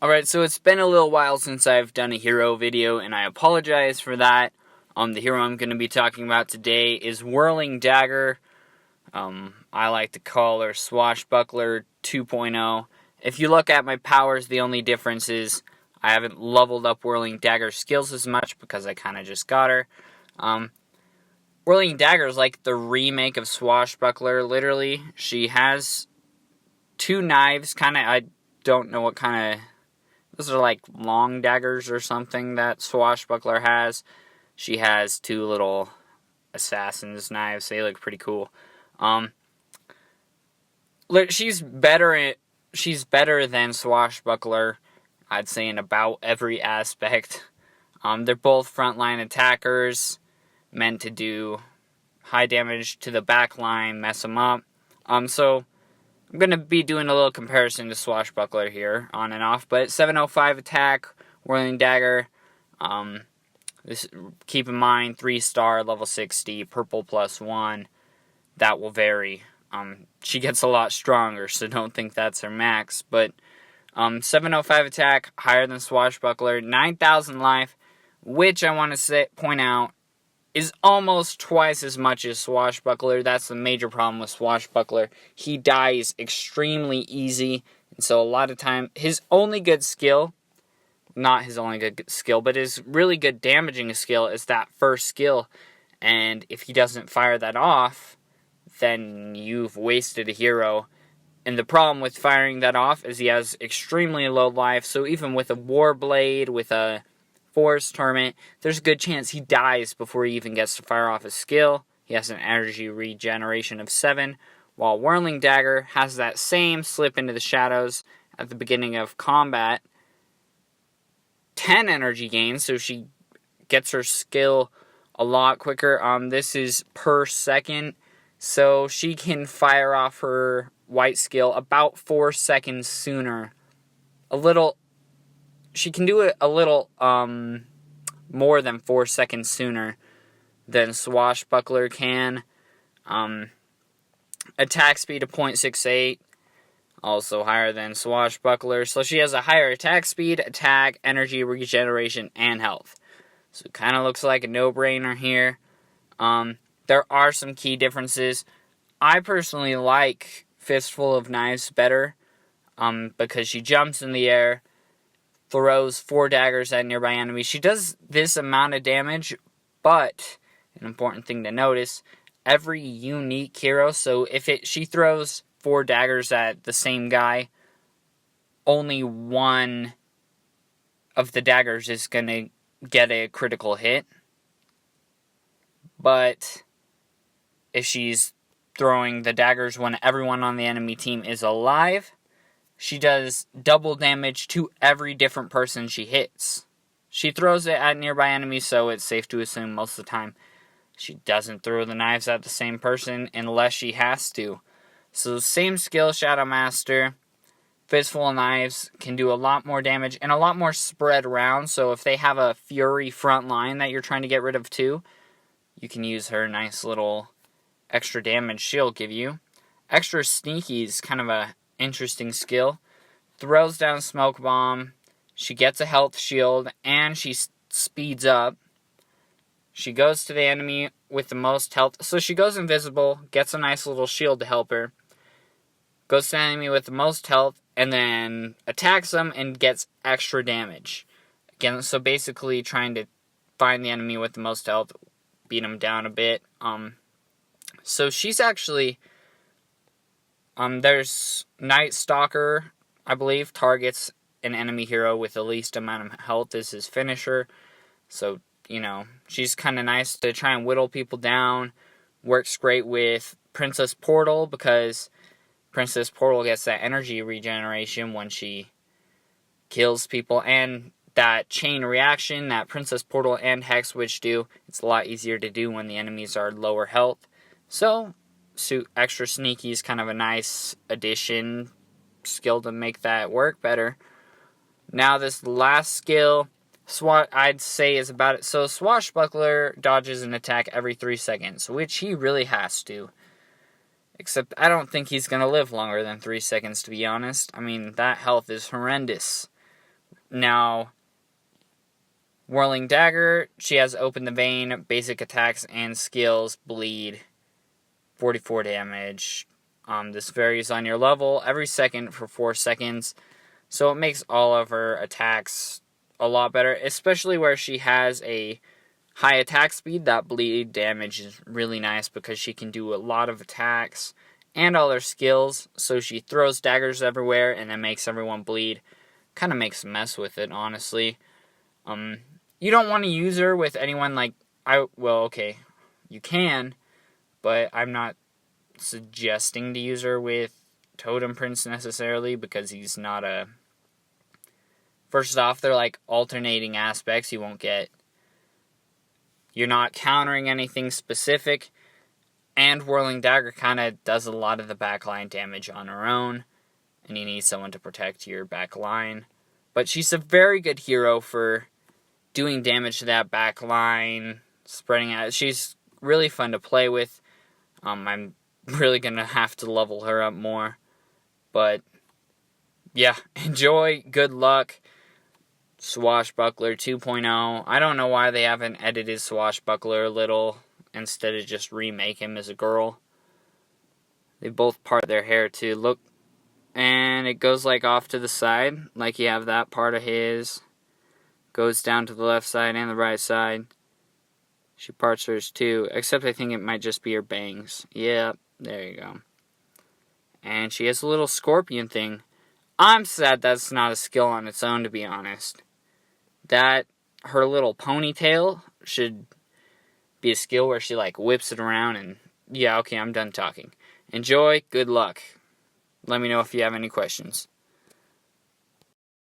Alright, so it's been a little while since I've done a hero video, and I apologize for that. The hero I'm going to be talking about today is Whirling Dagger. I like to call her Swashbuckler 2.0. If you look at my powers, the only difference is I haven't leveled up Whirling Dagger skills as much because I kind of just got her. Whirling Dagger is like the remake of Swashbuckler, literally. She has two knives, I don't know what kind of... Those are like long daggers or something that Swashbuckler has. She has two little assassin's knives. They look pretty cool. She's better than Swashbuckler, I'd say, in about every aspect. They're both frontline attackers, meant to do high damage to the back line, mess them up. So I'm going to be doing a little comparison to Swashbuckler here, on and off, but 705 attack, Whirling Dagger, keep in mind, 3-star, level 60, purple +1, that will vary. She gets a lot stronger, so don't think that's her max, but 705 attack, higher than Swashbuckler, 9,000 life, which I want to point out, is almost twice as much as Swashbuckler. That's the major problem with Swashbuckler. He dies extremely easy, and so a lot of time, his only good skill, not his only good skill, but his really good damaging skill is that first skill, and if he doesn't fire that off, then you've wasted a hero. And the problem with firing that off is he has extremely low life, so even with a Warblade, with a Forest Torment, there's a good chance he dies before he even gets to fire off his skill. He has an energy regeneration of 7, while Whirling Dagger has that same slip into the shadows at the beginning of combat. 10 energy gain, so she gets her skill a lot quicker. This is per second, so she can fire off her white skill about 4 seconds sooner. She can do it a little more than 4 seconds sooner than Swashbuckler can. Attack speed of 0.68, also higher than Swashbuckler. So she has a higher attack speed, attack, energy, regeneration, and health. So it kind of looks like a no-brainer here. There are some key differences. I personally like Fistful of Knives better because she jumps in the air, throws 4 daggers at nearby enemies. She does this amount of damage, but an important thing to notice, every unique hero, so if she throws 4 daggers at the same guy, only one of the daggers is going to get a critical hit. But if she's throwing the daggers when everyone on the enemy team is alive, she does double damage to every different person she hits. She throws it at nearby enemies, so it's safe to assume most of the time she doesn't throw the knives at the same person unless she has to. So same skill, Shadow Master. Fistful of Knives can do a lot more damage and a lot more spread around, so if they have a Fury front line that you're trying to get rid of too, you can use her nice little extra damage she'll give you. Extra Sneaky is kind of a interesting skill. Throws down a smoke bomb, she gets a health shield, and she speeds up. She goes to the enemy with the most health, so she goes invisible, gets a nice little shield to help her, goes to the enemy with the most health, and then attacks them and gets extra damage. Again, so basically trying to find the enemy with the most health, beat him down a bit. So she's actually... there's Night Stalker, I believe, targets an enemy hero with the least amount of health as his finisher. So, she's kind of nice to try and whittle people down. Works great with Princess Portal because Princess Portal gets that energy regeneration when she kills people. And that chain reaction that Princess Portal and Hex Witch do, it's a lot easier to do when the enemies are lower health. So Extra Sneaky is kind of a nice addition skill to make that work better. Now this last skill, I'd say is about it. So Swashbuckler dodges an attack every 3 seconds, which he really has to. Except I don't think he's going to live longer than 3 seconds, to be honest. I mean, that health is horrendous. Now, Whirling Dagger, she has Open the Vein, basic attacks and skills bleed 44 damage. This varies on your level every second for 4 seconds, so it makes all of her attacks a lot better, especially where she has a high attack speed. That bleed damage is really nice because she can do a lot of attacks and all her skills, so she throws daggers everywhere and then makes everyone bleed. Kind of makes a mess with it, honestly. You don't want to use her with anyone okay, you can, but I'm not suggesting to use her with Totem Prince necessarily, because he's not a... First off, they're like alternating aspects. You're not countering anything specific, and Whirling Dagger kind of does a lot of the backline damage on her own, and you need someone to protect your backline. But she's a very good hero for doing damage to that back line, spreading out. She's really fun to play with. I'm really going to have to level her up more. But, yeah, enjoy. Good luck. Swashbuckler 2.0. I don't know why they haven't edited Swashbuckler a little instead of just remake him as a girl. They both part their hair, too. Look. And it goes, off to the side. Like, you have that part of his... Goes down to the left side and the right side. She parts hers too, except I think it might just be her bangs. Yeah, there you go. And she has a little scorpion thing. I'm sad that's not a skill on its own, to be honest. That, her little ponytail should be a skill where she, whips it around and... Yeah, okay, I'm done talking. Enjoy, good luck. Let me know if you have any questions.